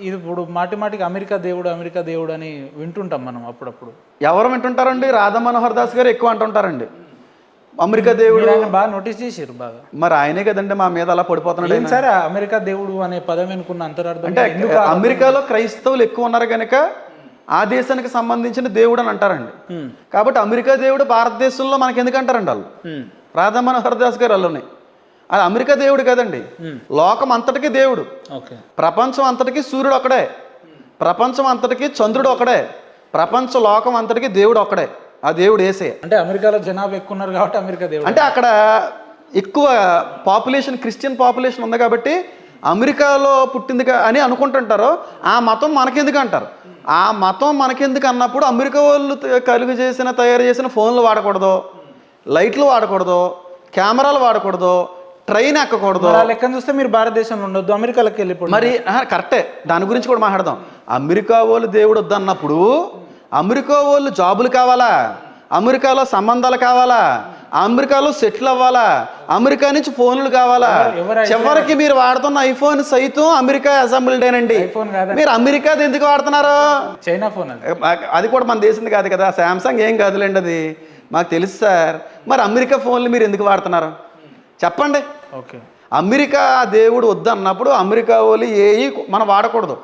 ఇది ఇప్పుడు మాటి మాటికి అమెరికా దేవుడు అని వింటుంటాం మనం అప్పుడప్పుడు. ఎవరు వింటుంటారండి? రాధా మనోహర్ దాస్ గారు ఎక్కువ అంటుంటారండి అమెరికా దేవుడు. ఆయన బాగా నోటీస్ చేసారు బాగా. మరి ఆయనే కదండి మా మీద అలా పడిపోతున్నాడు. ఏం సరే అమెరికా దేవుడు అనే పదం ఎన్నుకున్న అంతరార్థం అంటే అమెరికాలో క్రైస్తవులు ఎక్కువ ఉన్నారు కనుక ఆ దేశానికి సంబంధించిన దేవుడు అని అంటారండి. కాబట్టి అమెరికా దేవుడు భారతదేశంలో మనకి ఎందుకు అంటారండి వాళ్ళు? రాధా మనోహర్ దాస్ గారు వాళ్ళని. అది అమెరికా దేవుడు కదండి, లోకం అంతటికీ దేవుడు. ప్రపంచం అంతటికీ సూర్యుడు ఒకడే, ప్రపంచం అంతటికీ చంద్రుడు ఒకడే, ప్రపంచ లోకం అంతటికీ దేవుడు ఒకడే. ఆ దేవుడు ఏసే. అంటే అమెరికాలో జనాభా ఎక్కువ ఉన్నారు కాబట్టి అమెరికా దేవుడు. అంటే అక్కడ ఎక్కువ పాపులేషన్, క్రిస్టియన్ పాపులేషన్ ఉంది కాబట్టి అమెరికాలో పుట్టింది అని అనుకుంటుంటారు. ఆ మతం మనకెందుకు అంటారు. ఆ మతం మనకెందుకు అన్నప్పుడు అమెరికా వాళ్ళు తయారు చేసిన ఫోన్లు వాడకూడదు, లైట్లు వాడకూడదు, కెమెరాలు వాడకూడదు, ట్రైన్ ఎక్కకూడదు. లెక్కను చూస్తే మీరు భారతదేశంలో ఉండొద్దు, అమెరికాలోకి వెళ్ళిపోండి. మరి కరెక్టే, దాని గురించి కూడా మాట్లాడదాం. అమెరికా వాళ్ళు దేవుడు వద్దన్నప్పుడు అమెరికా వాళ్ళు జాబులు కావాలా, అమెరికాలో సంబంధాలు కావాలా, అమెరికాలో సెటిల్ అవ్వాలా, అమెరికా నుంచి ఫోన్లు కావాలా. చివరికి మీరు వాడుతున్న ఐఫోన్ సైతం అమెరికా అసెంబ్లీడేనండి. మీరు అమెరికాది ఎందుకు వాడుతున్నారు? చైనా ఫోన్ అది కూడా మన దేశంది కాదు కదా, శాంసంగ్ ఏం కాదులేండి, అది మాకు తెలుసు సార్. మరి అమెరికా ఫోన్లు మీరు ఎందుకు వాడుతున్నారు చెప్పండి. ఓకే, అమెరికా దేవుడు వద్దన్నప్పుడు అమెరికా వాళ్ళు ఏవి మనం వాడకూడదు.